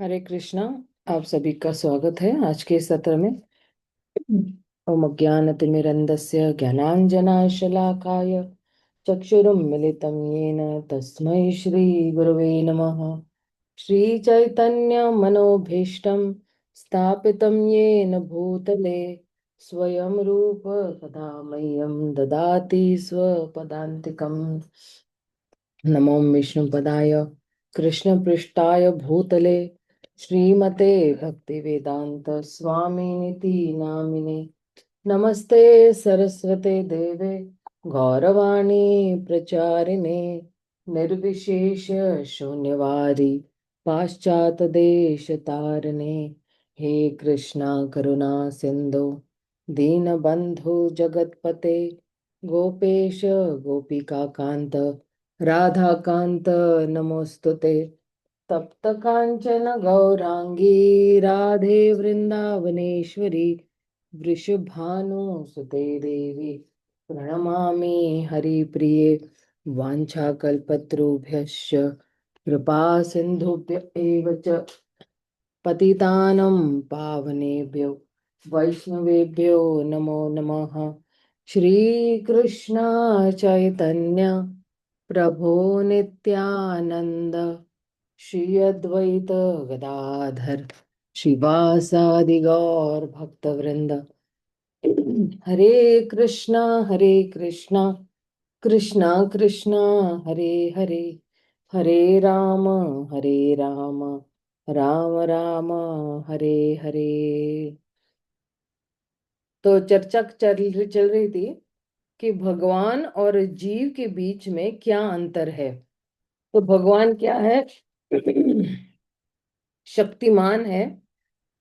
हरे कृष्णा। आप सभी का स्वागत है आज के सत्र में। ओम अज्ञानतिमिरन्धस्य ज्ञानाञ्जनशलाकाय चक्षुरुन्मिलितं येन तस्मै श्रीगुरवे नमः। श्रीचैतन्यमनोभीष्टं स्थापितं येन भूतले स्वयं रूप कदा मह्यं ददाति स्वपदान्तिकम्। नमो विष्णुपदाय कृष्णपृष्ठाय भूतले श्रीमते भक्तिवेदांत स्वामिनिति नामिने। नमस्ते सरस्वते देवे गौरवाणी प्रचारिणे निर्विशेष शून्यवादी पाश्चात देश तारणे। हे कृष्णा करुणा सिंधु दीनबंधु जगतपते गोपेश गोपिका कांत राधाकांत नमोस्तुते। तप्त कांचन गौरांगी राधे वृंदावनेश्वरी वृषभानुसुते देवी प्रणमामि हरिप्रिये। वाञ्छाकल्पतरुभ्यश्च कृपा सिन्धुभ्य एव च पतितानं पावनेभ्यो वैष्णवेभ्यो नमो नमः। श्रीकृष्ण चैतन्य प्रभो नित्यानंद श्री अद्वैत गदाधर शिवासादि गौर भक्तवृंद। हरे कृष्णा कृष्णा कृष्णा हरे हरे, हरे राम राम राम हरे हरे। तो चर्चा चल रही थी कि भगवान और जीव के बीच में क्या अंतर है। तो भगवान क्या है? शक्तिमान है।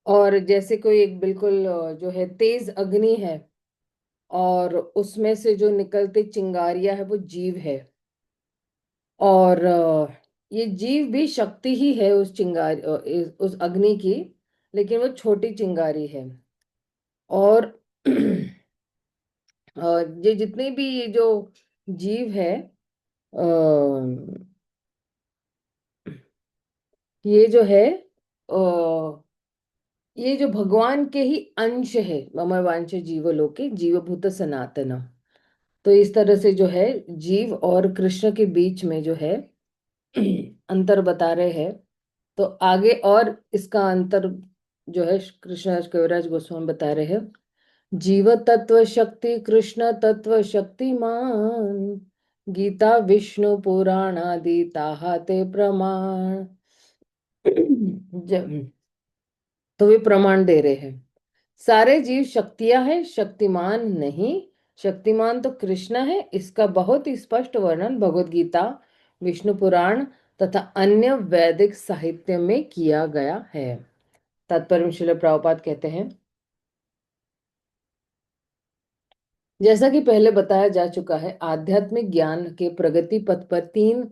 और जैसे कोई एक बिल्कुल जो है तेज अग्नि है, और उसमें से जो निकलते चिंगारियां है वो जीव है। और ये जीव भी शक्ति ही है उस चिंगारी उस अग्नि की, लेकिन वो छोटी चिंगारी है। और ये जितने भी ये जो जीव है, अ, ये जो है, ये जो भगवान के ही अंश है। मम वांछे जीवलोके जीवभूत सनातन। तो इस तरह से जो है जीव और कृष्ण के बीच में जो है अंतर बता रहे हैं। तो आगे और इसका अंतर जो है कृष्णदास कविराज गोस्वामी बता रहे हैं। जीव तत्व शक्ति कृष्ण तत्व शक्तिमान गीता विष्णु पुराण आदि ताहा ते प्रमाण। तो वे प्रमाण दे रहे हैं सारे जीव शक्तियां हैं, शक्तिमान नहीं। शक्तिमान तो कृष्ण है। इसका बहुत ही स्पष्ट वर्णन भगवत गीता, विष्णु पुराण तथा अन्य वैदिक साहित्य में किया गया है। तात्पर्य में श्रील प्रभुपाद कहते हैं, जैसा कि पहले बताया जा चुका है, आध्यात्मिक ज्ञान के प्रगति पथ पर तीन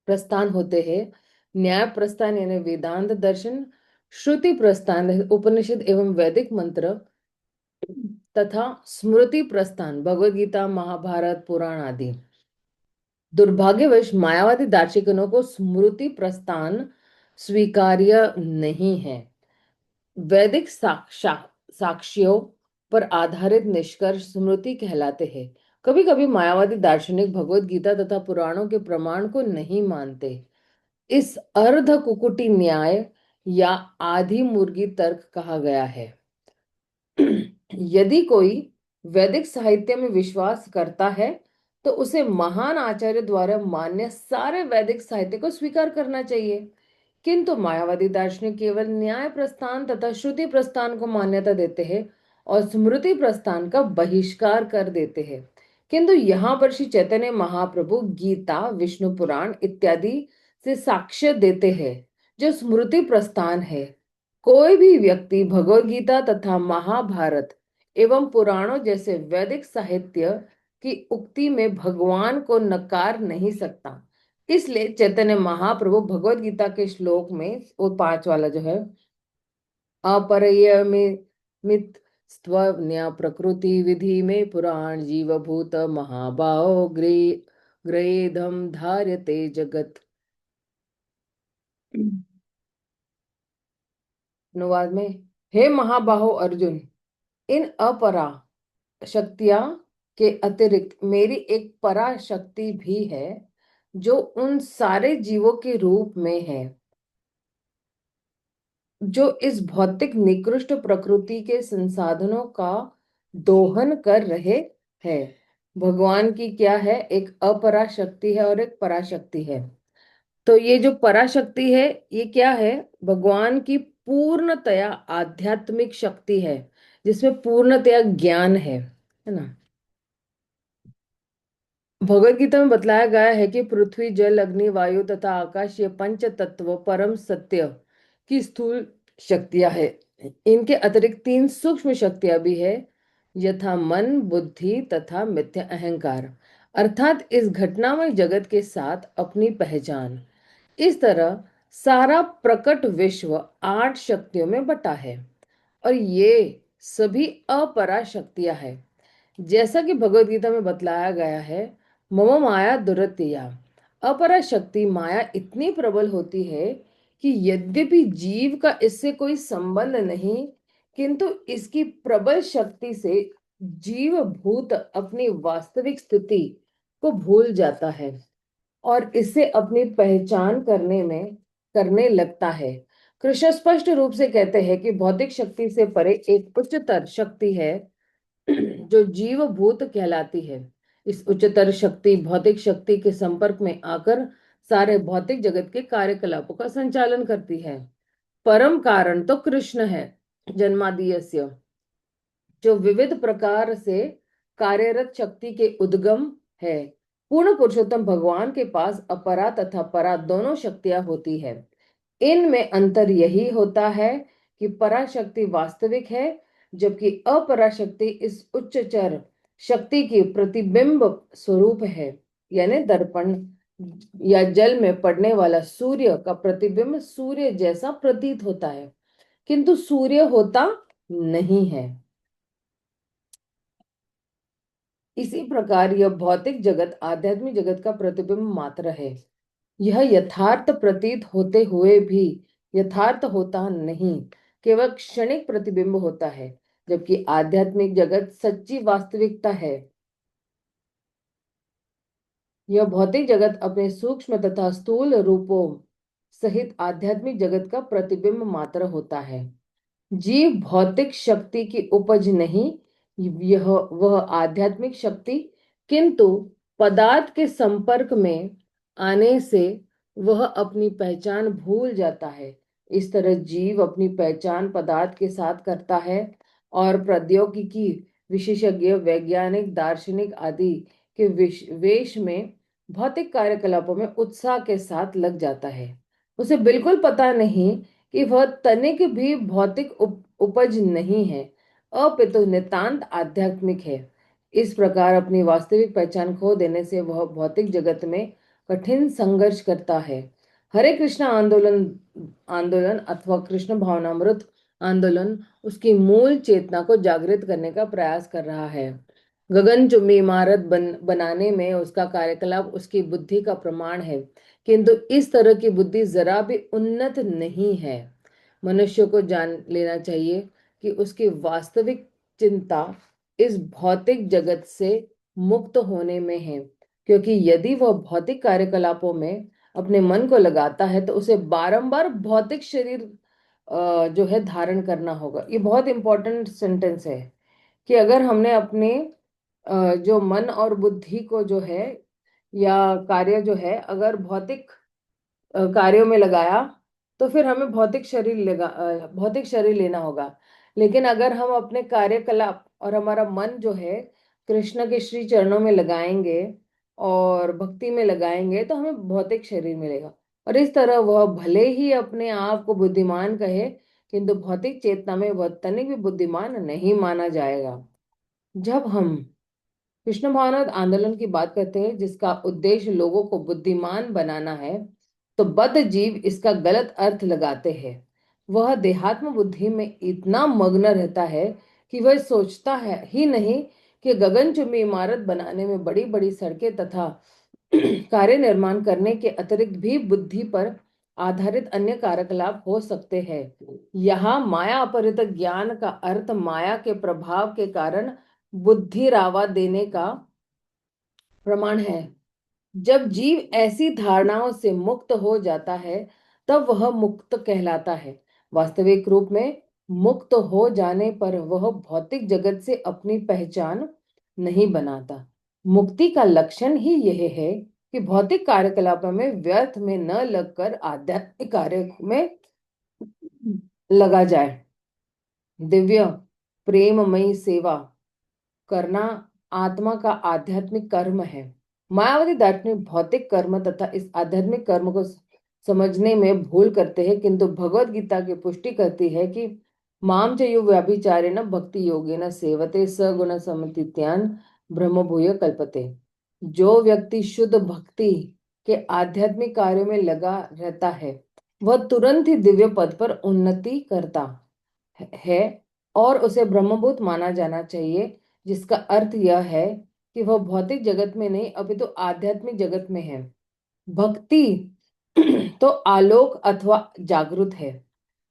प्रस्थान होते हैं। न्याय प्रस्थान यानी वेदांत दर्शन, श्रुति प्रस्थान उपनिषद एवं वैदिक मंत्र, तथा स्मृति प्रस्थान भगवत गीता महाभारत पुराण आदि। दुर्भाग्यवश मायावादी दार्शनिकों को स्मृति प्रस्थान स्वीकार्य नहीं है। वैदिक साक्ष्यों पर आधारित निष्कर्ष स्मृति कहलाते हैं। कभी कभी मायावादी दार्शनिक भगवत गीता तथा पुराणों के प्रमाण को नहीं मानते। इस अर्ध कुकुटी न्याय या आधी मुर्गी तर्क कहा गया है। यदि कोई वैदिक साहित्य में विश्वास करता है तो उसे महान आचार्य द्वारा मान्य सारे वैदिक साहित्य को स्वीकार करना चाहिए। किंतु मायावादी दार्शनिक केवल न्याय प्रस्थान तथा श्रुति प्रस्थान को मान्यता देते हैं और स्मृति प्रस्थान का बहिष्कार कर देते हैं। किंतु यहाँ पर श्री चैतन्य महाप्रभु गीता विष्णु पुराण इत्यादि से साक्ष्य देते हैं जो स्मृति प्रस्थान है। कोई भी व्यक्ति भगवत गीता तथा महाभारत एवं पुराणों जैसे वैदिक साहित्य की उक्ति में भगवान को नकार नहीं सकता। इसलिए चैतन्य महाप्रभु भगवत गीता के श्लोक में वो पांच वाला जो है, अपरियमित स्त्वन्या प्रकृति विधि में पुराण जीवभूत महाबाहो ग्रेधम धार्यते जगत। अनुवाद में, हे महाबाहो अर्जुन, इन अपरा शक्तियां के अतिरिक्त मेरी एक परा शक्ति भी है जो उन सारे जीवों के रूप में है जो इस भौतिक निकृष्ट प्रकृति के संसाधनों का दोहन कर रहे हैं। भगवान की क्या है, एक अपरा शक्ति है और एक पराशक्ति है। तो ये जो पराशक्ति है, ये क्या है, भगवान की पूर्णतया आध्यात्मिक शक्ति है जिसमें पूर्णतया ज्ञान है ना। भगवत गीता में बतलाया गया है कि पृथ्वी, जल, अग्नि, वायु तथा आकाश ये पंच तत्व परम सत्य की स्थूल शक्तियां है। इनके अतिरिक्त तीन सूक्ष्म शक्तियां भी है, यथा मन, बुद्धि तथा मिथ्या अहंकार, अर्थात इस घटनामय जगत के साथ अपनी पहचान। इस तरह सारा प्रकट विश्व आठ शक्तियों में बटा है और ये सभी अपरा शक्तियां हैं। जैसा कि भगवत गीता में बतलाया गया है, मम माया दुरतिया, अपरा शक्ति माया इतनी प्रबल होती है कि यद्यपि जीव का इससे कोई संबंध नहीं, किंतु इसकी प्रबल शक्ति से जीव भूत अपनी वास्तविक स्थिति को भूल जाता है और इससे अपनी पहचान करने लगता है। कृष्ण स्पष्ट रूप से कहते हैं कि भौतिक शक्ति से परे एक उच्चतर शक्ति है जो जीव भूत कहलाती है। इस उच्चतर शक्ति भौतिक शक्ति के संपर्क में आकर सारे भौतिक जगत के कार्यकलापों का संचालन करती है। परम कारण तो कृष्ण है, जन्मादियस्य, जो विविध प्रकार से कार्यरत शक्ति के उद्गम है। पूर्ण पुरुषोत्तम भगवान के पास अपरा तथा परा दोनों शक्तियां होती है। इनमें अंतर यही होता है कि पराशक्ति वास्तविक है, जबकि अपराशक्ति इस उच्चचर शक्ति की प्रतिबिंब स्वरूप है। यानी दर्पण या जल में पड़ने वाला सूर्य का प्रतिबिंब सूर्य जैसा प्रतीत होता है, किंतु सूर्य होता नहीं है। इसी प्रकार यह भौतिक जगत आध्यात्मिक जगत का प्रतिबिंब मात्र है। यह यथार्थ प्रतीत होते हुए भी यथार्थ होता नहीं, केवल क्षणिक प्रतिबिंब होता है, जबकि आध्यात्मिक जगत सच्ची वास्तविकता है। यह भौतिक जगत अपने सूक्ष्म तथा स्थूल रूपों सहित आध्यात्मिक जगत का प्रतिबिंब मात्र होता है। जीव भौतिक शक्ति की उपज नहीं, यह वह आध्यात्मिक शक्ति, किंतु पदार्थ के संपर्क में आने से वह अपनी पहचान भूल जाता है। इस तरह जीव अपनी पहचान पदार्थ के साथ करता है और प्रौद्योगिकी, विशेषज्ञ, वैज्ञानिक, दार्शनिक आदि के वेश में भौतिक कार्यकलापों में उत्साह के साथ लग जाता है। उसे बिल्कुल पता नहीं कि वह तनिक भी भौतिक उपज नहीं है, अपितु नितांत आध्यात्मिक है। इस प्रकार अपनी वास्तविक पहचान खो देने से वह भौतिक जगत में कठिन संघर्ष करता है। हरे कृष्ण आंदोलन आंदोलन अथवा कृष्ण भावनामृत आंदोलन उसकी मूल चेतना को जागृत करने का प्रयास कर रहा है। गगनचुंबी इमारत बनाने में उसका कार्यकलाप उसकी बुद्धि का प्रमाण है, किंतु इस तरह की बुद्धि जरा भी उन्नत नहीं है। मनुष्य को जान लेना चाहिए कि उसकी वास्तविक चिंता इस भौतिक जगत से मुक्त होने में है, क्योंकि यदि वह भौतिक कार्यकलापों में अपने मन को लगाता है तो उसे बारंबार भौतिक शरीर जो है धारण करना होगा। ये बहुत इंपॉर्टेंट सेंटेंस है कि अगर हमने अपने जो मन और बुद्धि को जो है या कार्य जो है अगर भौतिक कार्यों में लगाया तो फिर हमें भौतिक शरीर लेना होगा। लेकिन अगर हम अपने कार्यकलाप और हमारा मन जो है कृष्ण के श्री चरणों में लगाएंगे और भक्ति में लगाएंगे तो हमें भौतिक शरीर मिलेगा। और इस तरह वह भले ही अपने आप को बुद्धिमान कहे, किंतु भौतिक चेतना में वह तनिक भी बुद्धिमान नहीं माना जाएगा। जब हम कृष्ण भावनामृत आंदोलन की बात करते हैं जिसका उद्देश्य लोगों को बुद्धिमान बनाना है, तो बद्ध जीव इसका गलत अर्थ लगाते हैं। वह देहात्म बुद्धि में इतना मग्न रहता है कि वह सोचता है ही नहीं कि गगनचुंबी इमारत बनाने में बड़ी बड़ी सड़कें तथा कार्य निर्माण करने के अतिरिक्त भी बुद्धि पर आधारित अन्य कार्यकलाप हो सकते हैं। यहाँ माया अपहृत ज्ञान का अर्थ माया के प्रभाव के कारण बुद्धि रावा देने का प्रमाण है। जब जीव ऐसी धारणाओं से मुक्त हो जाता है तब वह मुक्त कहलाता है। वास्तविक रूप में मुक्त हो जाने पर वह भौतिक जगत से अपनी पहचान नहीं बनाता। मुक्ति का लक्षण ही यह है कि भौतिक कार्यकलापों में व्यर्थ में न लगकर आध्यात्मिक कार्य में लगा जाए। दिव्य प्रेममयी सेवा करना आत्मा का आध्यात्मिक कर्म है। मायावादी दार्शनिक भौतिक कर्म तथा इस आध्यात्मिक कर्म को समझने में भूल करते हैं, किंतु भगवत गीता की पुष्टि करती है कि माम च यो व्यभिचारेण भक्ति योगेन सेवते सगुण समतीत्यान ब्रह्मभूय कल्पते। जो व्यक्ति शुद्ध भक्ति के आध्यात्मिक कार्यों में लगा रहता है वह तुरंत ही दिव्य पद पर उन्नति करता है और उसे ब्रह्मभूत माना जाना चाहिए, जिसका अर्थ यह है कि वह भौतिक जगत में नहीं अपितु तो आध्यात्मिक जगत में है। भक्ति तो आलोक अथवा जागृत है।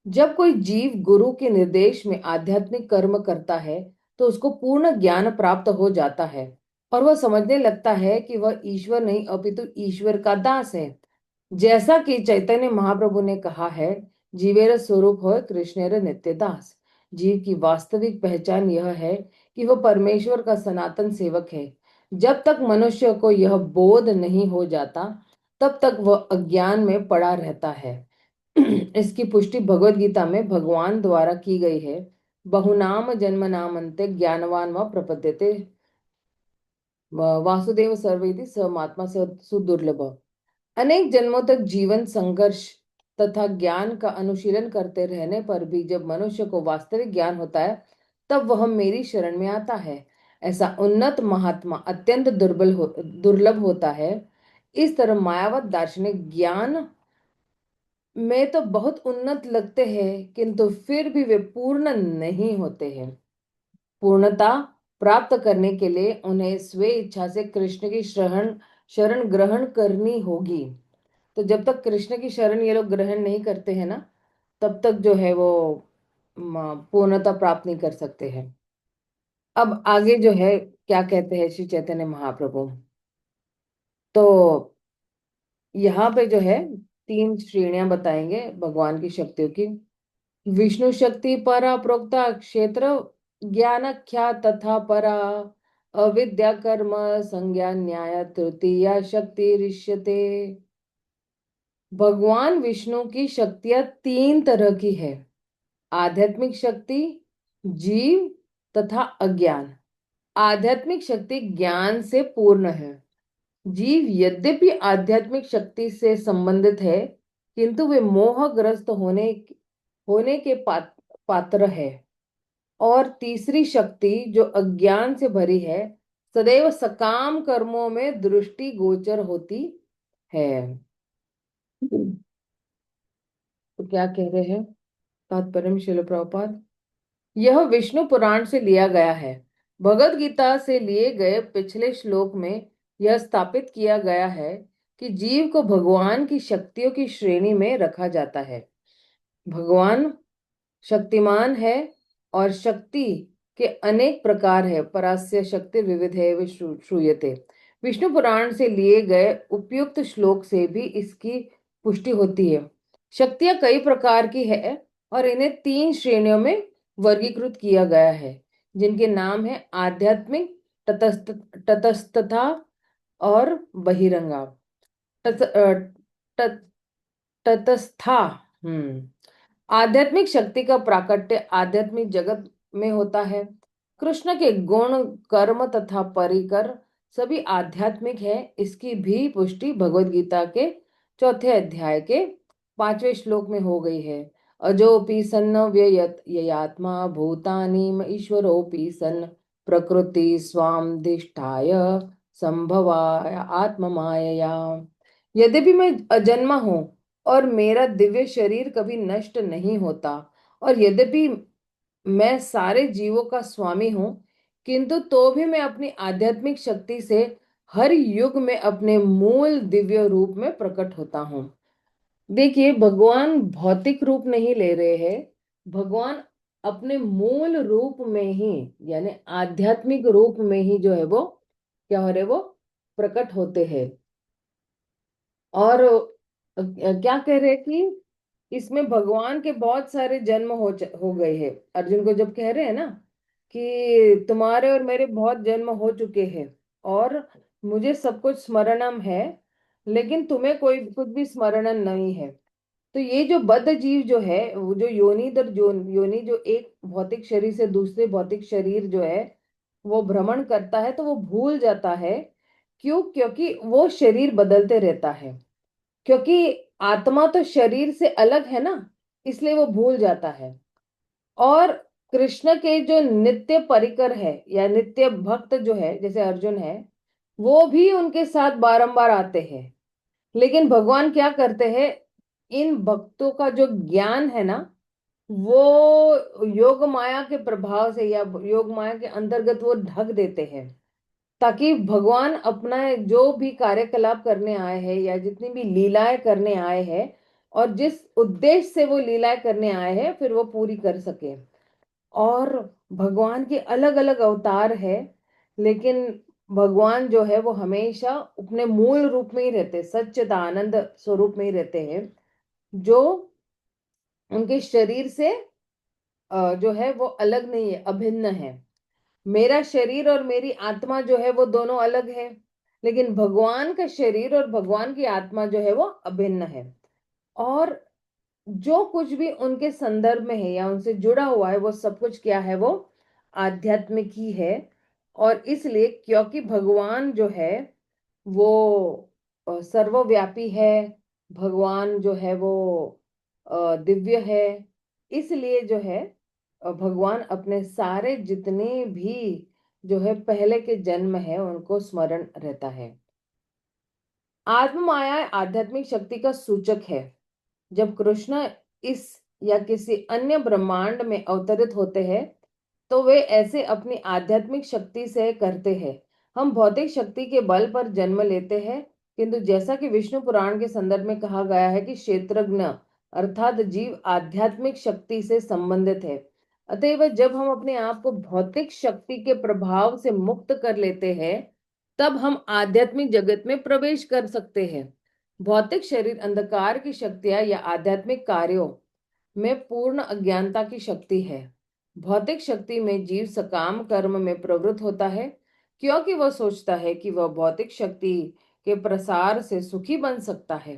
जब कोई जीव गुरु के निर्देश में आध्यात्मिक कर्म करता है तो उसको पूर्ण ज्ञान प्राप्त हो जाता है और वह समझने लगता है कि वह ईश्वर नहीं अपितु ईश्वर का दास है। जैसा कि चैतन्य महाप्रभु ने कहा है, जीवेर स्वरूप हो कृष्णेर नित्य दास। जीव की वास्तविक पहचान यह है कि वह परमेश्वर का सनातन सेवक है। जब तक मनुष्य को यह बोध नहीं हो जाता तब तक वह अज्ञान में पड़ा रहता है। इसकी पुष्टि भगवत गीता में भगवान द्वारा की गई है। बहुनाम जन्म नामन्ते ज्ञानवान व प्रपद्यते वासुदेव सर्वेति स महात्मा सुदुर्लभ। अनेक जन्मों तक जीवन संघर्ष तथा ज्ञान का अनुशीलन करते रहने पर भी जब मनुष्य को वास्तविक ज्ञान होता है तब वह मेरी शरण में आता है। ऐसा उन्नत महात्मा अत्यंत दुर्लभ होता है। इस तरह मायावत दार्शनिक ज्ञान में तो बहुत उन्नत लगते हैं, किंतु फिर भी वे पूर्ण नहीं होते हैं। पूर्णता प्राप्त करने के लिए उन्हें स्वे इच्छा से कृष्ण की शरण शरण ग्रहण करनी होगी। तो जब तक कृष्ण की शरण ये लोग ग्रहण नहीं करते हैं ना, तब तक जो है वो पूर्णता प्राप्त नहीं कर सकते हैं। अब आगे जो है क्या कहते हैं श्री चैतन्य महाप्रभु। तो यहाँ पे जो है 3 श्रेणियां बताएंगे भगवान की शक्तियों की। विष्णु शक्ति परा प्रोक्ता क्षेत्र ज्ञानख्या तथा परा अविद्या कर्म संज्ञा न्याय तृतीया शक्ति ऋष्यते। भगवान विष्णु की शक्तियां 3 तरह की है। आध्यात्मिक शक्ति, जीव तथा अज्ञान। आध्यात्मिक शक्ति ज्ञान से पूर्ण है। जीव यद्यपि आध्यात्मिक शक्ति से संबंधित है, किंतु वे मोहग्रस्त होने के पात्र है। और तीसरी शक्ति जो अज्ञान से भरी है, सदैव सकाम कर्मों में दृष्टि गोचर होती है। तो क्या कह रहे हैं तात्पर्य में श्रील प्रभुपाद। यह विष्णु पुराण से लिया गया है। भगवत गीता से लिए गए पिछले श्लोक में यह स्थापित किया गया है कि जीव को भगवान की शक्तियों की श्रेणी में रखा जाता है। भगवान शक्तिमान है और शक्ति के अनेक प्रकार है। परास्य शक्ति विविधेव श्रूयते। विष्णु पुराण से लिए गए उपयुक्त श्लोक से भी इसकी पुष्टि होती है। शक्तियां कई प्रकार की है और इन्हें 3 श्रेणियों में वर्गीकृत किया गया है, जिनके नाम है आध्यात्मिक, तटस्थता और बहिरंगा। तत, अ, तत, तटस्था। आध्यात्मिक शक्ति का प्राकट्य आध्यात्मिक जगत में होता है। कृष्ण के गुण कर्म तथा परिकर सभी आध्यात्मिक है। इसकी भी पुष्टि भगवत गीता के 4थे अध्याय के 5वें श्लोक में हो गई है। अजोपि सन्न व्ययत ययात्मा भूतानि म ईश्वरोपि सन् प्रकृति स्वामधिष्ठाय संभवाय आत्ममायया। यद्यपि मैं अजन्मा हूँ और मेरा दिव्य शरीर कभी नष्ट नहीं होता, और यद्यपि मैं सारे जीवों का स्वामी हूँ, किंतु तो भी मैं अपनी आध्यात्मिक शक्ति से हर युग में अपने मूल दिव्य रूप में प्रकट होता हूँ। देखिए, भगवान भौतिक रूप नहीं ले रहे हैं। भगवान अपने मूल रूप में ही, यानी आध्यात्मिक रूप में ही जो है वो क्या हो रहे, वो प्रकट होते हैं। और क्या कह रहे हैं कि इसमें भगवान के बहुत सारे जन्म हो गए हैं। अर्जुन को जब कह रहे हैं ना कि तुम्हारे और मेरे बहुत जन्म हो चुके हैं और मुझे सब कुछ स्मरणम है, लेकिन तुम्हें कोई कुछ भी स्मरण नहीं है। तो ये जो बद्ध जीव जो है, वो जो योनि दर जो योनि, जो एक भौतिक शरीर से दूसरे भौतिक शरीर जो है वो भ्रमण करता है, तो वो भूल जाता है। क्यों? क्योंकि वो शरीर बदलते रहता है। क्योंकि आत्मा तो शरीर से अलग है ना, इसलिए वो भूल जाता है। और कृष्ण के जो नित्य परिकर है या नित्य भक्त जो है, जैसे अर्जुन है, वो भी उनके साथ बारंबार आते हैं। लेकिन भगवान क्या करते हैं, इन भक्तों का जो ज्ञान है ना, वो योग माया के प्रभाव से या योग माया के अंतर्गत वो ढक देते हैं, ताकि भगवान अपना जो भी कार्यकलाप करने आए हैं या जितनी भी लीलाएं करने आए हैं, और जिस उद्देश्य से वो लीलाएं करने आए हैं, फिर वो पूरी कर सके। और भगवान के अलग अलग अवतार है, लेकिन भगवान जो है वो हमेशा अपने मूल रूप में ही रहते, सच्चिदानंद स्वरूप में ही रहते हैं, जो उनके शरीर से जो है वो अलग नहीं है, अभिन्न है। मेरा शरीर और मेरी आत्मा जो है वो दोनों अलग है, लेकिन भगवान का शरीर और भगवान की आत्मा जो है वो अभिन्न है। और जो कुछ भी उनके संदर्भ में है या उनसे जुड़ा हुआ है, वो सब कुछ क्या है, वो आध्यात्मिक ही है। और इसलिए क्योंकि भगवान जो है वो सर्वव्यापी है, भगवान जो है वो दिव्य है, इसलिए जो है भगवान अपने सारे जितने भी जो है पहले के जन्म है उनको स्मरण रहता है। आत्म माया आध्यात्मिक शक्ति का सूचक है। जब कृष्ण इस या किसी अन्य ब्रह्मांड में अवतरित होते हैं, तो वे ऐसे अपनी आध्यात्मिक शक्ति से करते हैं। हम भौतिक शक्ति के बल पर जन्म लेते हैं, किंतु जैसा कि विष्णु पुराण के संदर्भ में कहा गया है कि क्षेत्रज्ञ अर्थात जीव आध्यात्मिक शक्ति से संबंधित है। अतएव जब हम अपने आप को भौतिक शक्ति के प्रभाव से मुक्त कर लेते हैं, तब हम आध्यात्मिक जगत में प्रवेश कर सकते हैं। भौतिक शरीर अंधकार की शक्तियां या आध्यात्मिक कार्यों में पूर्ण अज्ञानता की शक्ति है। भौतिक शक्ति में जीव सकाम कर्म में प्रवृत्त होता है, क्योंकि वह सोचता है कि वह भौतिक शक्ति के प्रसार से सुखी बन सकता है।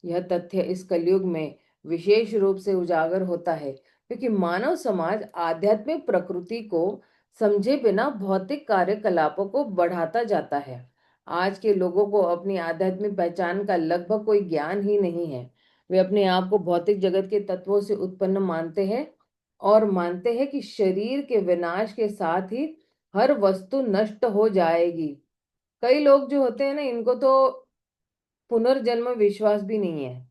यह तथ्य इस कलयुग में विशेष रूप से उजागर होता है, क्योंकि मानव समाज आध्यात्मिक प्रकृति को समझे बिना भौतिक कार्यकलापों को बढ़ाता जाता है। आज के लोगों को अपनी आध्यात्मिक पहचान का लगभग कोई ज्ञान ही नहीं है। वे अपने आप को भौतिक जगत के तत्वों से उत्पन्न मानते हैं और मानते हैं कि शरीर के विनाश के साथ ही हर वस्तु नष्ट हो जाएगी। कई लोग जो होते हैं ना, इनको तो पुनर्जन्म विश्वास भी नहीं है।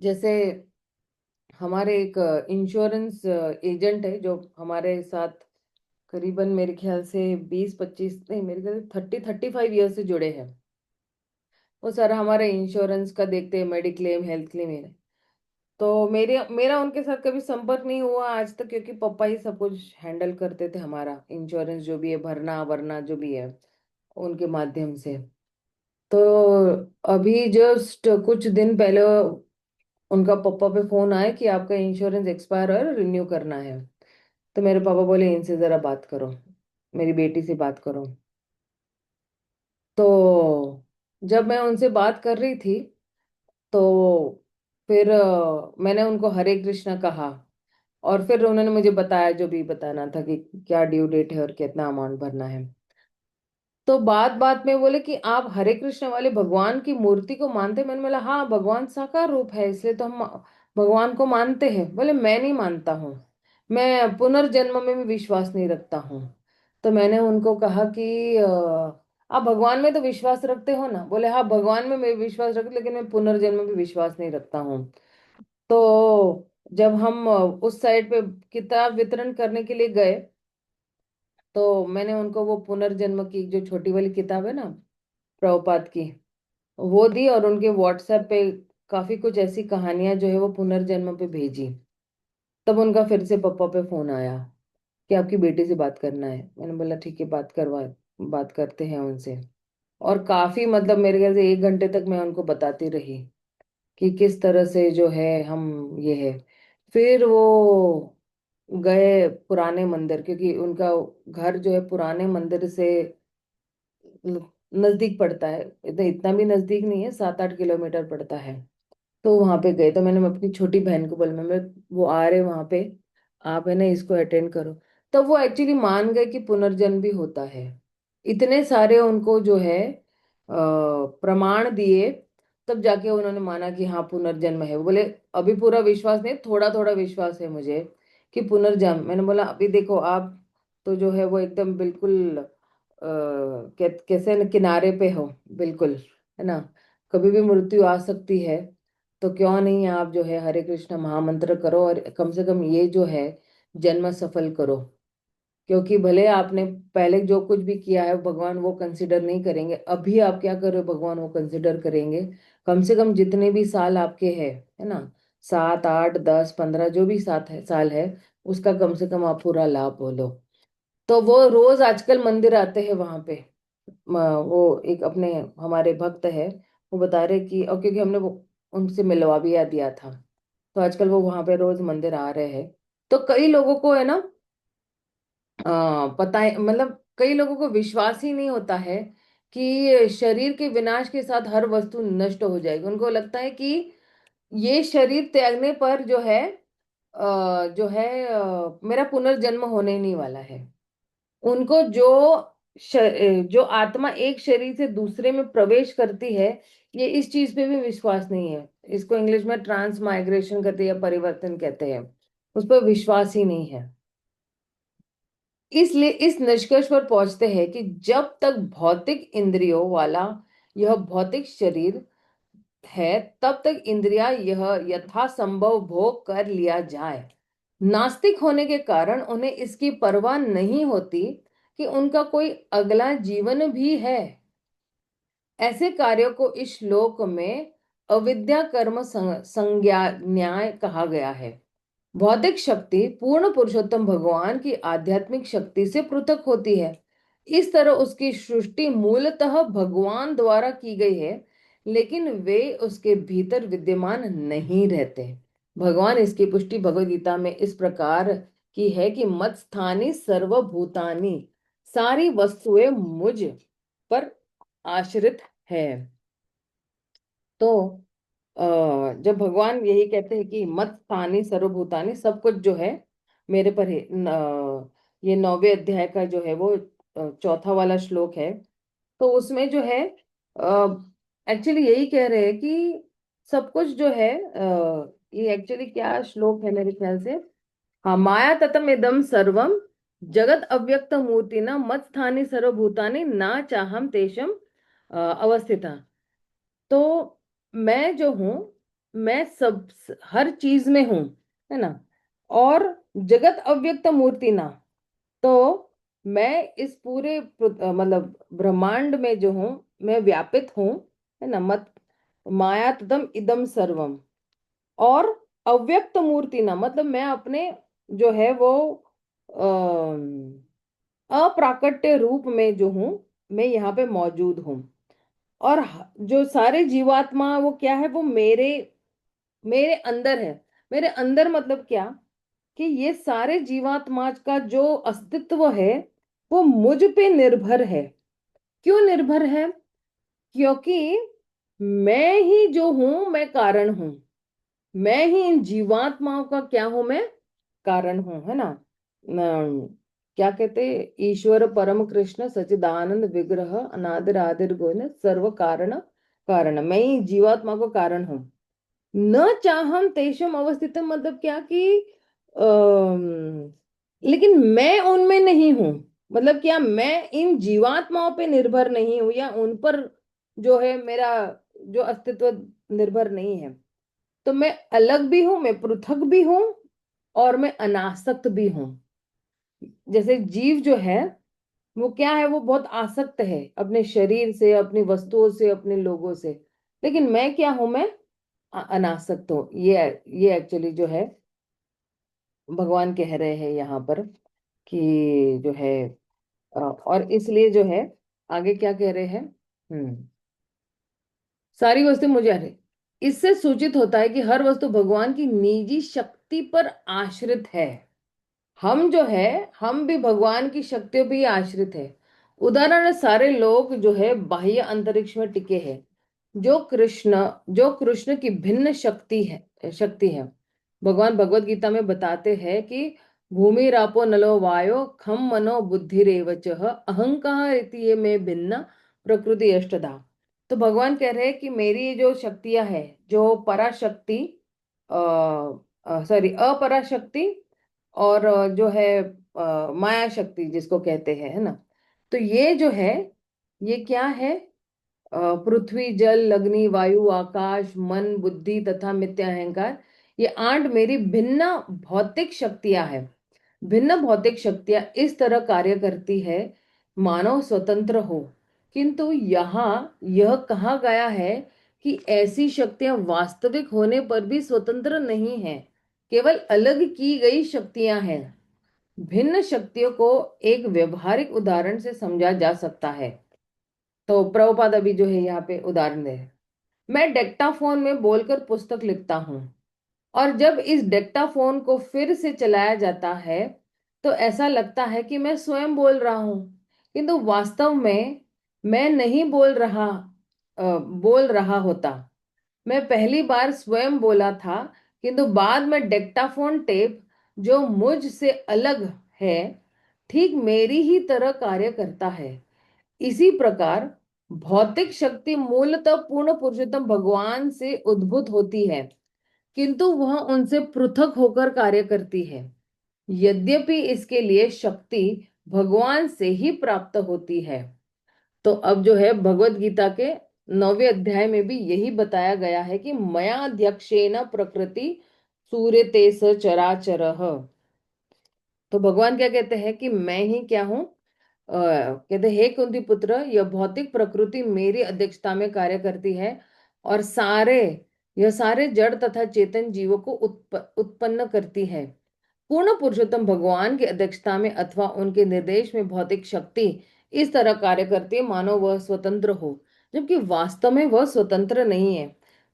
जैसे हमारे एक इंश्योरेंस एजेंट है जो हमारे साथ करीबन मेरे ख्याल से 20-25 नहीं, मेरे ख्याल से 30-35 ईयर से जुड़े हैं। वो सर हमारे इंश्योरेंस का देखते हैं, मेडिक्लेम हेल्थ क्लेम है। तो मेरे मेरा उनके साथ कभी संपर्क नहीं हुआ आज तक, क्योंकि पापा ही सब कुछ हैंडल करते थे, हमारा इंश्योरेंस जो भी है, भरना वरना जो भी है उनके माध्यम से। तो अभी जस्ट कुछ दिन पहले उनका पापा पे फोन आया कि आपका इंश्योरेंस एक्सपायर है, रिन्यू करना है। तो मेरे पापा बोले इनसे जरा बात करो, मेरी बेटी से बात करो। तो जब मैं उनसे बात कर रही थी, तो फिर मैंने उनको हरे कृष्णा कहा, और फिर उन्होंने मुझे बताया जो भी बताना था कि क्या ड्यू डेट है और कितना अमाउंट भरना है। तो बात बात में बोले कि आप हरे कृष्ण वाले भगवान की मूर्ति को मानते हैं? मैंने बोला हाँ, भगवान साकार रूप है, इसलिए तो हम भगवान को मानते हैं। बोले मैं नहीं मानता हूँ, मैं पुनर्जन्म में भी विश्वास नहीं रखता हूँ। तो मैंने उनको कहा कि आप भगवान में तो विश्वास रखते हो ना? बोले हाँ, भगवान में मैं विश्वास रखती, लेकिन मैं पुनर्जन्म में भी विश्वास नहीं रखता हूँ। तो जब हम उस साइड पे किताब वितरण करने के लिए गए, तो मैंने उनको वो पुनर्जन्म की जो छोटी वाली किताब है ना, प्रभुपाद की, वो दी, और उनके व्हाट्सएप पे काफी कुछ ऐसी कहानियां जो है वो पुनर्जन्म पे भेजी। तब उनका फिर से पापा पे फोन आया कि आपकी बेटी से बात करना है। मैंने बोला ठीक है, बात करते हैं उनसे। और काफी मतलब मेरे ख्याल से 1 घंटे तक मैं उनको बताती रही कि किस तरह से जो है हम ये है। फिर वो गए पुराने मंदिर, क्योंकि उनका घर जो है पुराने मंदिर से न- नजदीक पड़ता है। इतना इतना भी नजदीक नहीं है, 7-8 किलोमीटर पड़ता है। तो वहां पे गए, तो मैंने अपनी छोटी बहन को बोला, मैं वो आ रहे वहां पे, आप है ना इसको अटेंड करो। तब वो एक्चुअली मान गए कि पुनर्जन्म भी होता है। इतने सारे उनको जो है प्रमाण दिए, तब जाके उन्होंने माना कि हाँ पुनर्जन्म है। वो बोले अभी पूरा विश्वास नहीं, थोड़ा थोड़ा विश्वास है मुझे कि पुनर्जन्म। मैंने बोला अभी देखो आप तो जो है वो एकदम बिल्कुल कैसे न किनारे पे हो, बिल्कुल, है ना, कभी भी मृत्यु आ सकती है। तो क्यों नहीं आप जो है हरे कृष्ण महामंत्र करो, और कम से कम ये जो है जन्म सफल करो। क्योंकि भले आपने पहले जो कुछ भी किया है भगवान वो कंसिडर नहीं करेंगे, अभी आप क्या कर रहे हो भगवान वो कंसिडर करेंगे। कम से कम जितने भी साल आपके हैं, है ना, 7, 8, 10, 15 जो भी साल है, उसका कम से कम आप पूरा लाभ बोलो। तो वो रोज आजकल मंदिर आते हैं वहां पे। वो एक अपने हमारे भक्त है, वो बता रहे कि, और क्योंकि हमने वो उनसे मिलवा भी दिया था, तो आजकल वो वहां पे रोज मंदिर आ रहे हैं। तो कई लोगों को है ना पता है, मतलब कई लोगों को विश्वास ही नहीं होता है कि शरीर के विनाश के साथ हर वस्तु नष्ट हो जाएगी। उनको लगता है कि ये शरीर त्यागने पर जो है मेरा पुनर्जन्म होने ही नहीं वाला है। उनको जो आत्मा एक शरीर से दूसरे में प्रवेश करती है, ये इस चीज पे भी विश्वास नहीं है। इसको इंग्लिश में ट्रांस माइग्रेशन कहते हैं या परिवर्तन कहते हैं, उस पर विश्वास ही नहीं है। इसलिए इस निष्कर्ष पर पहुंचते हैं कि जब तक भौतिक इंद्रियों वाला यह भौतिक शरीर है, तब तक इंद्रिया यह यथासंभव भोग कर लिया जाए। नास्तिक होने के कारण उन्हें इसकी परवाह नहीं होती कि उनका कोई अगला जीवन भी है। ऐसे कार्यों को इस श्लोक में अविद्या कर्म संज्ञा न्याय कहा गया है। भौतिक शक्ति पूर्ण पुरुषोत्तम भगवान की आध्यात्मिक शक्ति से पृथक होती है। इस तरह उसकी सृष्टि मूलतः भगवान द्वारा की गई है, लेकिन वे उसके भीतर विद्यमान नहीं रहते। भगवान इसकी पुष्टि भगवद गीता में इस प्रकार की है कि मत स्थानी सर्वभूतानि, सारी वस्तुएं मुझ पर आश्रित है। तो जब भगवान यही कहते हैं कि मत स्थानी सर्वभूतानि, सब कुछ जो है मेरे पर है ये 9वें अध्याय का जो है वो चौथा वाला श्लोक है। तो उसमें जो है एक्चुअली यही कह रहे हैं कि सब कुछ जो है ये एक्चुअली क्या श्लोक है मेरे ख्याल से, हाँ, माया ततम इदम सर्वम जगत अव्यक्त मूर्ति न मत स्थानी सर्वभूतानि ना चाहम तेषम अवस्थिता। तो मैं जो हूँ, मैं सब हर चीज में हूँ, है ना, और जगत अव्यक्त मूर्ति ना, तो मैं इस पूरे मतलब ब्रह्मांड में जो हूँ मैं व्यापित हूँ, है ना, मत माया तदम इदम सर्वम। और अव्यक्त मूर्ति ना मतलब मैं अपने जो है वो अप्राकट्य रूप में जो हूँ, मैं यहाँ पे मौजूद हूँ। और जो सारे जीवात्मा वो क्या है, वो मेरे मेरे अंदर है। मेरे अंदर मतलब क्या, कि ये सारे जीवात्मा का जो अस्तित्व है वो मुझ पे निर्भर है। क्यों निर्भर है? क्योंकि मैं ही जो हूं मैं कारण हूं। मैं ही इन जीवात्माओं का क्या हूं, मैं कारण हूं, है ना। क्या कहते, ईश्वर परम कृष्ण सच्चिदानंद विग्रह अनादिर आदिर गोविंद सर्व कारण कारण, मैं ही जीवात्मा को कारण हूं। न चाहम तेषम अवस्थितम मतलब क्या कि अम, लेकिन मैं उनमें नहीं हूं। मतलब क्या, मैं इन जीवात्माओं पे निर्भर नहीं हूं, या उन पर जो है मेरा जो अस्तित्व निर्भर नहीं है। तो मैं अलग भी हूं, मैं पृथक भी हूं, और मैं अनासक्त भी हूं। जैसे जीव जो है वो क्या है, वो बहुत आसक्त है अपने शरीर से, अपनी वस्तुओं से, अपने लोगों से। लेकिन मैं क्या हूं, मैं अनासक्त हूँ। ये एक्चुअली जो है भगवान कह रहे हैं यहाँ पर कि जो है और इसलिए जो है आगे क्या कह रहे हैं। सारी वस्तु मुझे आ रही। इससे सूचित होता है कि हर वस्तु भगवान की निजी शक्ति पर आश्रित है। हम जो है, हम भी भगवान की शक्तियों पे ही आश्रित है। उदाहरण, सारे लोग जो है बाह्य अंतरिक्ष में टिके हैं, जो कृष्ण जो कृष्ण की भिन्न शक्ति है। भगवान भगवत गीता में बताते हैं कि भूमि रापो नलो वायो खम मनो बुद्धिरेव च अहंकार इति ये में भिन्न प्रकृति अष्टधा। तो भगवान कह रहे हैं कि मेरी जो शक्तियां है, जो पराशक्ति, सॉरी अपराशक्ति, और जो है माया शक्ति जिसको कहते हैं, है ना। तो ये जो है, ये क्या है, पृथ्वी जल अग्नि वायु आकाश मन बुद्धि तथा मिथ्या अहंकार, ये 8 मेरी भिन्न भौतिक शक्तियां हैं। भिन्न भौतिक शक्तियां इस तरह कार्य करती है मानव स्वतंत्र हो। किंतु यहाँ यह कहा गया है कि ऐसी शक्तियां वास्तविक होने पर भी स्वतंत्र नहीं है, केवल अलग की गई शक्तियां हैं। भिन्न शक्तियों को एक व्यवहारिक उदाहरण से समझा जा सकता है। तो प्रभुपाद अभी जो है यहाँ पे उदाहरण दे रहे हैं। मैं डेक्टाफोन में बोलकर पुस्तक लिखता हूँ, और जब इस डेक्टाफोन को फिर से चलाया जाता है तो ऐसा लगता है कि मैं स्वयं बोल रहा हूँ। किंतु वास्तव में मैं नहीं बोल रहा होता। मैं पहली बार स्वयं बोला था, किंतु बाद में डेक्टाफोन टेप जो मुझ से अलग है, ठीक मेरी ही तरह कार्य करता है। इसी प्रकार भौतिक शक्ति मूलतः पूर्ण पुरुषोत्तम भगवान से उद्भूत होती है, किंतु वह उनसे पृथक होकर कार्य करती है। यद्यपि इसके लिए शक्ति भगवान से ही प्राप्त होती है। तो अब जो है भगवत गीता के 9वें अध्याय में भी यही बताया गया है कि मया अध्यक्षेण प्रकृति सूर्यते स चराचरः। तो भगवान क्या कहते हैं कि मैं ही क्या हूं, कहते हे कुंती पुत्र, यह भौतिक प्रकृति मेरी अध्यक्षता में कार्य करती है, और यह सारे जड़ तथा चेतन जीवों को उत्पन्न करती है। पूर्ण पुरुषोत्तम भगवान की अध्यक्षता में अथवा उनके निर्देश में भौतिक शक्ति इस तरह कार्य करती है मानो वह स्वतंत्र हो, जबकि वास्तव में वह स्वतंत्र नहीं है।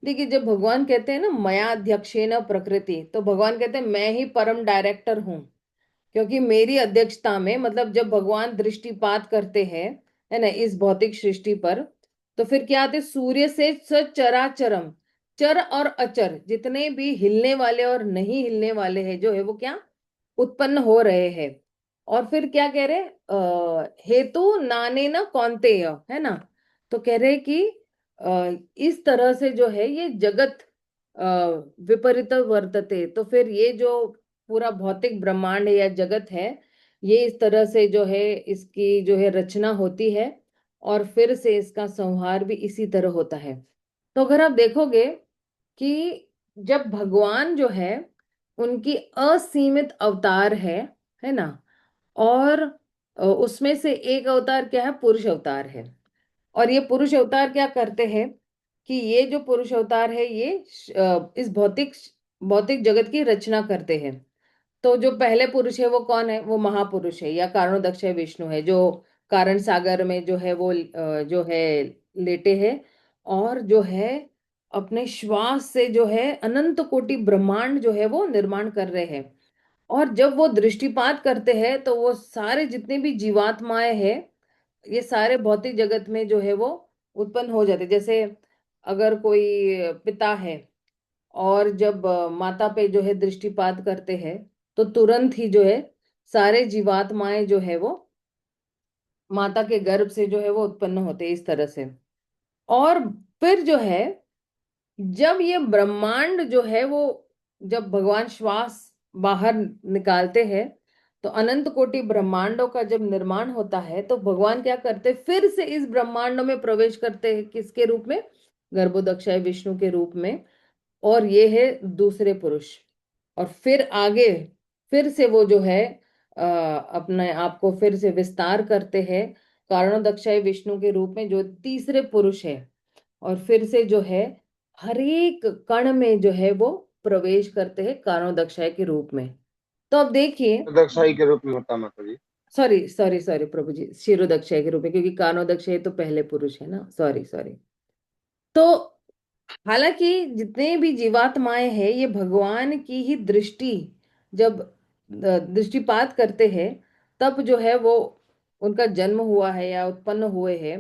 देखिए, जब भगवान कहते हैं ना मया अध्यक्षेण प्रकृति, तो भगवान कहते हैं मैं ही परम डायरेक्टर हूँ। क्योंकि मेरी अध्यक्षता में, मतलब जब भगवान दृष्टिपात करते हैं, है ना, इस भौतिक सृष्टि पर, तो फिर क्या आते, सूर्य से सचराचरम, चर और अचर जितने भी हिलने वाले और नहीं हिलने वाले हैं जो है वो क्या उत्पन्न हो रहे हैं। और फिर क्या कह रहे, हेतु नाने न कौन्तेय, है ना। तो कह रहे कि इस तरह से जो है ये जगत विपरीत वर्तते। तो फिर ये जो पूरा भौतिक ब्रह्मांड या जगत है, ये इस तरह से जो है इसकी जो है रचना होती है, और फिर से इसका संहार भी इसी तरह होता है। तो अगर आप देखोगे कि जब भगवान जो है उनकी असीमित अवतार है ना, और उसमें से एक अवतार क्या है, पुरुष अवतार है। और ये पुरुष अवतार क्या करते हैं कि ये जो पुरुष अवतार है ये इस भौतिक भौतिक जगत की रचना करते हैं। तो जो पहले पुरुष है वो कौन है, वो महापुरुष है या कारणोदक्ष विष्णु है, जो कारण सागर में जो है वो जो है लेटे हैं, और जो है अपने श्वास से जो है अनंत कोटि ब्रह्मांड जो है वो निर्माण कर रहे हैं। और जब वो दृष्टिपात करते हैं तो वो सारे जितने भी जीवात्माएं हैं, ये सारे भौतिक जगत में जो है वो उत्पन्न हो जाते। जैसे अगर कोई पिता है, और जब माता पे जो है दृष्टिपात करते हैं, तो तुरंत ही जो है सारे जीवात्माएं जो है वो माता के गर्भ से जो है वो उत्पन्न होते हैं, इस तरह से। और फिर जो है जब ये ब्रह्मांड जो है वो, जब भगवान श्वास बाहर निकालते हैं, तो अनंत कोटि ब्रह्मांडों का जब निर्माण होता है, तो भगवान क्या करते, फिर से इस ब्रह्मांडों में प्रवेश करते हैं, किसके रूप में, गर्भोदक्षाय विष्णु के रूप में। और ये है दूसरे पुरुष। और फिर आगे फिर से वो जो है अपने आप को फिर से विस्तार करते हैं कारणोदक्षाय विष्णु के रूप में, जो तीसरे पुरुष है, और फिर से जो है हर एक कण में जो है वो प्रवेश करते हैं कारणोदक्षाय के रूप में। तो अब देखिए, दक्षाई के रूप में होता माता जी। सॉरी सॉरी सॉरी प्रभु जी, क्षीरोदक्षय के रूप में, क्योंकि कारणोदक्षय तो पहले पुरुष है ना, सॉरी सॉरी। तो हालांकि जितने भी जीवात्माएं हैं, ये भगवान की ही दृष्टि, जब दृष्टिपात करते हैं, तब जो है वो उनका जन्म हुआ है या उत्पन्न हुए हैं।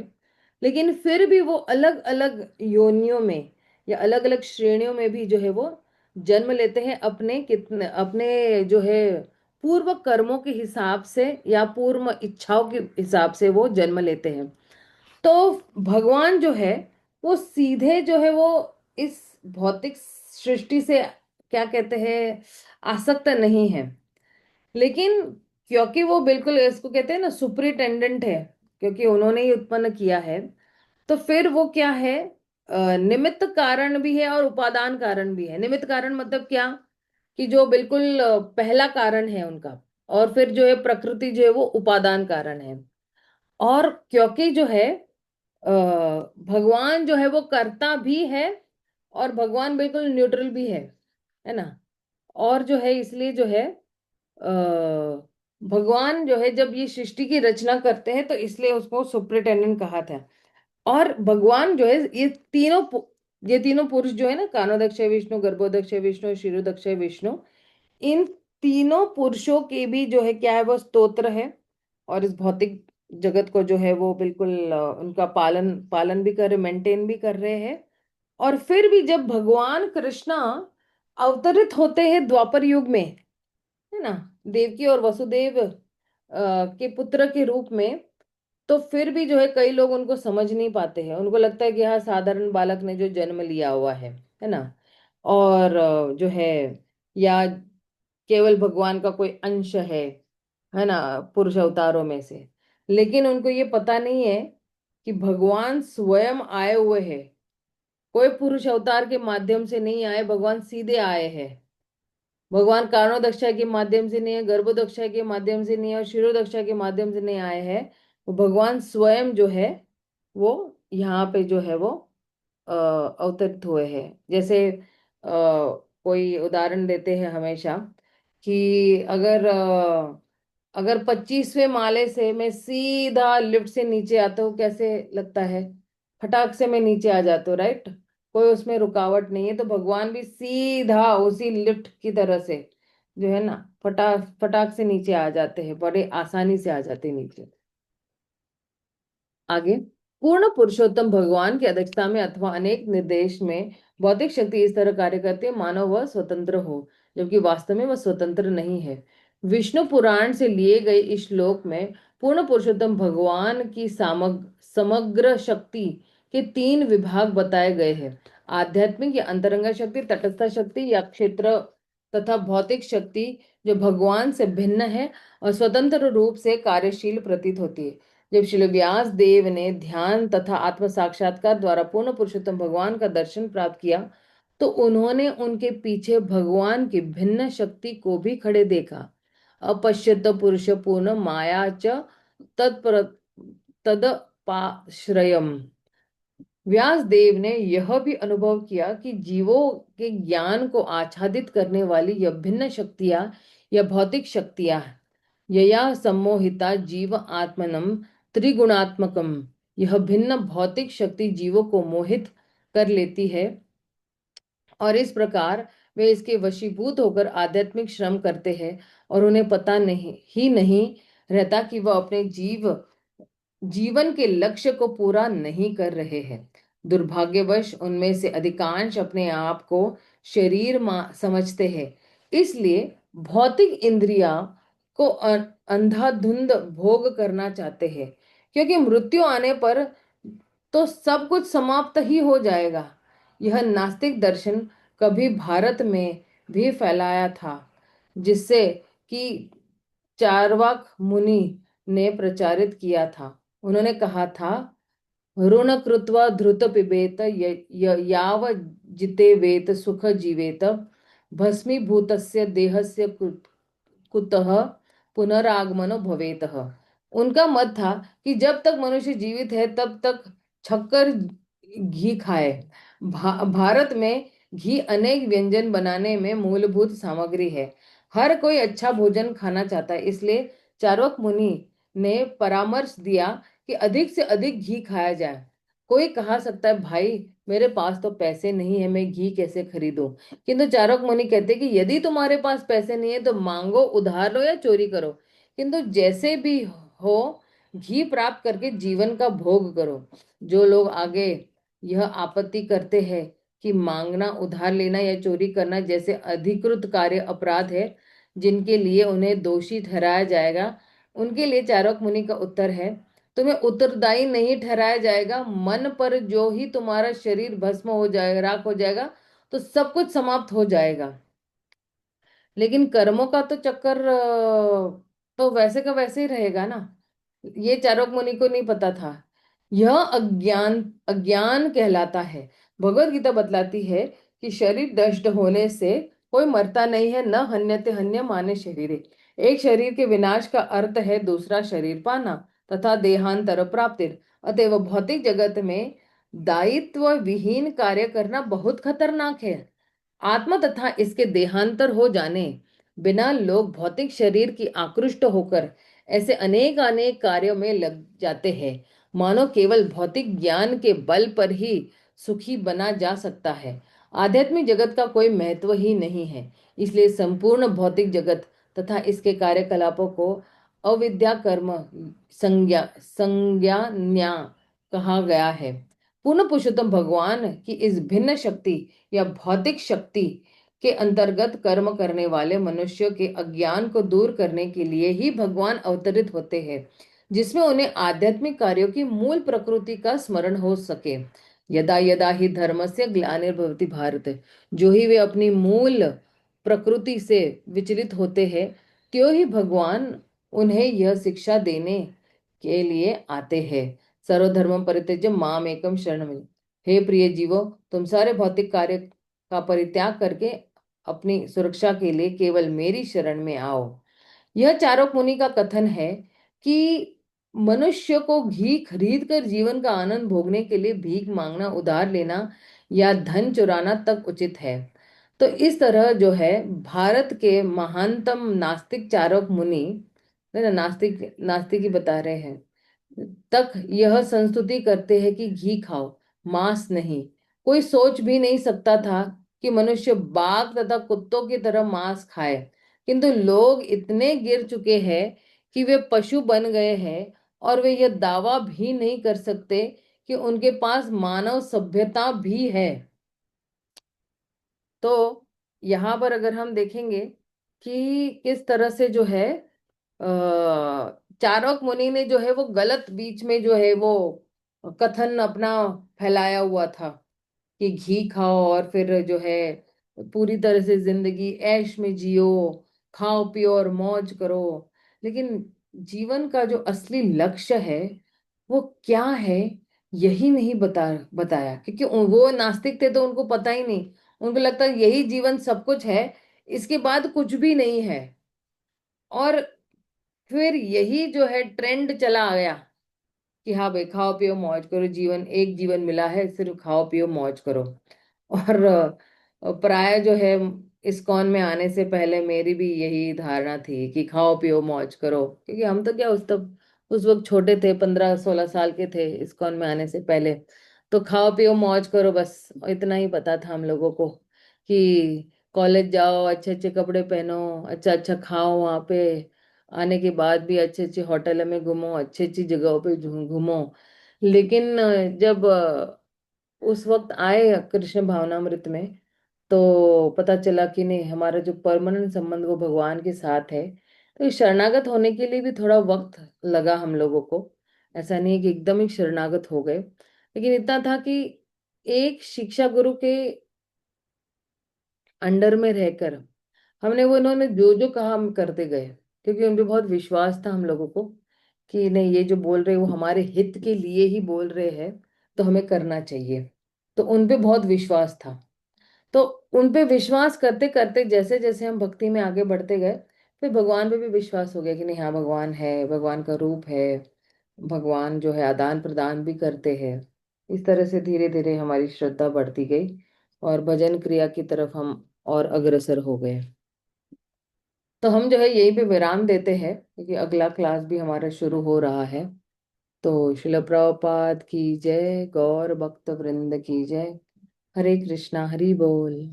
लेकिन फिर भी वो अलग अलग योनियों में या अलग अलग श्रेणियों में भी जो है वो जन्म लेते हैं, अपने कितने अपने जो है पूर्व कर्मों के हिसाब से या पूर्व इच्छाओं के हिसाब से वो जन्म लेते हैं। तो भगवान जो है वो सीधे जो है वो इस भौतिक सृष्टि से, क्या कहते हैं, आसक्त नहीं है। लेकिन क्योंकि वो बिल्कुल इसको कहते हैं ना सुपरिटेंडेंट है, क्योंकि उन्होंने ही उत्पन्न किया है, तो फिर वो क्या है, निमित्त कारण भी है और उपादान कारण भी है। निमित्त कारण मतलब क्या, कि जो बिल्कुल पहला कारण है उनका, और फिर जो है प्रकृति जो है वो उपादान कारण है। और क्योंकि जो है भगवान जो है वो कर्ता भी है, और भगवान बिल्कुल न्यूट्रल भी है ना। और जो है इसलिए जो है भगवान जो है जब ये सृष्टि की रचना करते हैं, तो इसलिए उसको सुपरिटेंडेंट कहा था। और भगवान जो है ये तीनों पुरुष जो है ना, कानोदक्ष विष्णु, गर्भोदक्ष विष्णु, क्षीरोदक्ष विष्णु, इन तीनों पुरुषों के भी जो है क्या है, वो स्तोत्र है। और इस भौतिक जगत को जो है वो बिल्कुल उनका पालन पालन भी कर रहे, मेंटेन भी कर रहे हैं। और फिर भी जब भगवान कृष्णा अवतरित होते हैं द्वापर युग में, है ना, देवकी और वसुदेव के पुत्र के रूप में, तो फिर भी जो है कई लोग उनको समझ नहीं पाते हैं। उनको लगता है कि हाँ, साधारण बालक ने जो जन्म लिया हुआ है ना, और जो है, या केवल भगवान का कोई अंश है ना, पुरुष अवतारों में से। लेकिन उनको ये पता नहीं है कि भगवान स्वयं आए हुए हैं, कोई पुरुष अवतार के माध्यम से नहीं आए, भगवान सीधे आए हैं। भगवान कारणोदक्षा के माध्यम से नहीं है, गर्भोदक्षा के माध्यम से नहीं है, और शिरोदक्षा के माध्यम से नहीं आए हैं। वो भगवान स्वयं जो है वो यहाँ पे जो है वो अवतरित हुए हैं। जैसे कोई उदाहरण देते हैं हमेशा, कि अगर 25वें माले से मैं सीधा लिफ्ट से नीचे आता हूँ, कैसे लगता है, फटाक से मैं नीचे आ जाता हूँ, राइट। कोई उसमें रुकावट नहीं है। तो भगवान भी सीधा उसी लिफ्ट की तरह से जो है ना, फटाक फटाक से नीचे आ जाते हैं, बड़े आसानी से आ जाते हैं नीचे। आगे, पूर्ण पुरुषोत्तम भगवान की अध्यक्षता में अथवा अनेक निर्देश में भौतिक शक्ति इस तरह कार्य करती है मानो वह स्वतंत्र हो, जबकि वास्तव में वह स्वतंत्र नहीं है। विष्णु पुराण से लिए गए इस श्लोक में पूर्ण पुरुषोत्तम भगवान की समग्र शक्ति के तीन विभाग बताए गए हैं: आध्यात्मिक या अंतरंग शक्ति, तटस्थ शक्ति या क्षेत्र, तथा भौतिक शक्ति, जो भगवान से भिन्न है और स्वतंत्र रूप से कार्यशील प्रतीत होती है। जब श्री व्यास देव ने ध्यान तथा आत्म साक्षात्कार द्वारा पूर्ण पुरुषोत्तम भगवान का दर्शन प्राप्त किया, तो उन्होंने उनके पीछे भगवान की भिन्न शक्ति को भी खड़े देखा। अपश्यत पुरुष पूर्ण माया च तत्पर तदपाश्रयम। व्यास देव ने यह भी अनुभव किया कि जीवों के ज्ञान को आच्छादित करने वाली यह भिन्न शक्तियां या भौतिक शक्तियां, यया सम्मोहिता जीव आत्मनम त्रिगुणात्मकम, यह भिन्न भौतिक शक्ति जीवों को मोहित कर लेती है, और इस प्रकार वे इसके वशीभूत होकर आध्यात्मिक श्रम करते हैं, और उन्हें पता नहीं रहता कि वह अपने जीवन के लक्ष्य को पूरा नहीं कर रहे हैं। दुर्भाग्यवश उनमें से अधिकांश अपने आप को शरीर समझते हैं, इसलिए भौतिक इंद्रिया को अंधाधुंध भोग करना चाहते हैं, क्योंकि मृत्यु आने पर तो सब कुछ समाप्त ही हो जाएगा। यह नास्तिक दर्शन कभी भारत में भी फैलाया था, जिससे कि चार्वाक मुनि ने प्रचारित किया था। उन्होंने कहा था, ऋण कृत्वा धृत पिबेत याव जितेवेत सुख जीवेत भस्मीभूतस्य देहस्य कुतः पुनरागमनो भवेतः। उनका मत था कि जब तक मनुष्य जीवित है तब तक छक्कर घी खाए। भारत में घी अनेक व्यंजन बनाने में मूलभूत सामग्री है। हर कोई अच्छा भोजन खाना चाहता है, इसलिए चार्वाक मुनि ने परामर्श दिया कि अधिक से अधिक घी खाया जाए। कोई कहा सकता है, भाई मेरे पास तो पैसे नहीं है, मैं घी कैसे खरीदूं? किंतु चार्वाक मुनि कहते हैं कि यदि तुम्हारे पास पैसे नहीं है तो मांगो, उधार लो या चोरी करो, किंतु जैसे भी हो घी प्राप्त करके जीवन का भोग करो। जो लोग आगे यह आपत्ति करते हैं कि मांगना, उधार लेना या चोरी करना जैसे अधिकृत कार्य अपराध है जिनके लिए उन्हें दोषी ठहराया जाएगा, उनके लिए चार्वाक मुनि का उत्तर है, तुम्हें उत्तरदायी नहीं ठहराया जाएगा। मन पर जो ही तुम्हारा शरीर भस्म हो जाएगा, राख हो जाएगा, तो सब कुछ समाप्त हो जाएगा। लेकिन कर्मों का तो चक्कर तो वैसे का वैसे ही रहेगा ना। ये चार्वाक मुनि को नहीं पता था। यह अज्ञान अज्ञान कहलाता है। भगवत गीता बतलाती है कि शरीर नष्ट होने से कोई मरता नहीं है, न हन्यते हन्य माने शरीरे। एक शरीर के विनाश का अर्थ है दूसरा शरीर पाना तथा देहांतर प्राप्ति। अतएव भौतिक जगत में दायित्व विहीन कार्य करना बहुत खतरनाक है। आत्मा तथा इसके देहांतर हो जाने बिना लोग भौतिक शरीर की आकृष्ट होकर ऐसे अनेक अनेक कार्यों में लग जाते हैं मानो केवल भौतिक ज्ञान के बल पर ही सुखी बना जा सकता है। आध्यात्मिक जगत का कोई महत्व ही नहीं है। इसलिए संपूर्ण भौतिक जगत तथा इसके कार्यकलापों को अविद्या कर्म संज्ञा संज्ञा कहा गया है। पूर्ण पुरुषोत्तम भगवान की इस भिन्न शक्ति या भौतिक शक्ति के अंतर्गत कर्म करने वाले मनुष्यों के अज्ञान को दूर करने के लिए ही भगवान अवतरित होते हैं, जिसमें उन्हें आध्यात्मिक कार्यों की मूल प्रकृति का स्मरण हो सके। यदा यदा ही धर्मस्य ग्लानिर्भवति भारत, जो ही वे अपनी मूल प्रकृति से विचलित होते हैं, त्यों ही भगवान उन्हें यह शिक्षा देने के लिए आते हैं। सर्वधर्म परित्यज्य माम एकम शरणम। हे प्रिय जीवो, तुम सारे भौतिक कार्य का परित्याग करके अपनी सुरक्षा के लिए केवल मेरी शरण में आओ। यह चार्वाक मुनि का कथन है कि मनुष्य को घी खरीद कर जीवन का आनंद भोगने के लिए भीख मांगना, उधार लेना या धन चुराना तक उचित है। तो इस तरह जो है भारत के महानतम नास्तिक चार्वाक मुनि, ना नास्तिक नास्तिक ही बता रहे हैं, तक यह संस्तुति करते हैं कि घी खाओ, मांस नहीं। कोई सोच भी नहीं सकता था कि मनुष्य बाघ तथा कुत्तों की तरह मांस खाए, किंतु लोग इतने गिर चुके हैं कि वे पशु बन गए हैं और वे यह दावा भी नहीं कर सकते कि उनके पास मानव सभ्यता भी है। तो यहाँ पर अगर हम देखेंगे कि किस तरह से जो है चाणक्य मुनि ने जो है वो गलत बीच में जो है वो कथन अपना फैलाया हुआ था कि घी खाओ और फिर जो है पूरी तरह से जिंदगी ऐश में जियो, खाओ पियो और मौज करो। लेकिन जीवन का जो असली लक्ष्य है वो क्या है, यही नहीं बताया, क्योंकि वो नास्तिक थे तो उनको पता ही नहीं। उनको लगता है यही जीवन सब कुछ है, इसके बाद कुछ भी नहीं है। और फिर यही जो है ट्रेंड चला आ गया कि हाँ भाई खाओ पियो मौज करो, जीवन एक जीवन मिला है, सिर्फ खाओ पियो मौज करो। और प्राय जो है इस्कॉन में आने से पहले मेरी भी यही धारणा थी कि खाओ पियो मौज करो, क्योंकि हम तो क्या उस वक्त छोटे थे, 15-16 साल के थे इस्कॉन में आने से पहले। तो खाओ पियो मौज करो, बस इतना ही पता था हम लोगों को कि कॉलेज जाओ, अच्छे अच्छे कपड़े पहनो, अच्छा अच्छा खाओ, वहाँ पे आने के बाद भी अच्छे अच्छे होटल में घूमो, अच्छी अच्छी जगहों पे घूमो। लेकिन जब उस वक्त आए कृष्ण भावनामृत में, तो पता चला कि नहीं, हमारा जो परमानेंट संबंध वो भगवान के साथ है। तो इस शरणागत होने के लिए भी थोड़ा वक्त लगा हम लोगों को। ऐसा नहीं है कि एकदम ही शरणागत हो गए, लेकिन इतना था कि एक शिक्षा गुरु के अंडर में रहकर हमने वो, उन्होंने जो जो कहा हम करते गए, क्योंकि उन पे बहुत विश्वास था हम लोगों को कि नहीं ये जो बोल रहे हैं वो हमारे हित के लिए ही बोल रहे हैं, तो हमें करना चाहिए। तो उन पे बहुत विश्वास था। तो उन पे विश्वास करते करते जैसे जैसे हम भक्ति में आगे बढ़ते गए, फिर भगवान पे भी विश्वास हो गया कि नहीं, हाँ भगवान है, भगवान का रूप है, भगवान जो है आदान प्रदान भी करते हैं। इस तरह से धीरे धीरे हमारी श्रद्धा बढ़ती गई और भजन क्रिया की तरफ हम और अग्रसर हो गए। तो हम जो है यहीं पे विराम देते हैं, क्योंकि अगला क्लास भी हमारा शुरू हो रहा है। तो शिल प्रभुपाद की जय, गौर भक्त वृंद की जय। हरे कृष्णा, हरि बोल।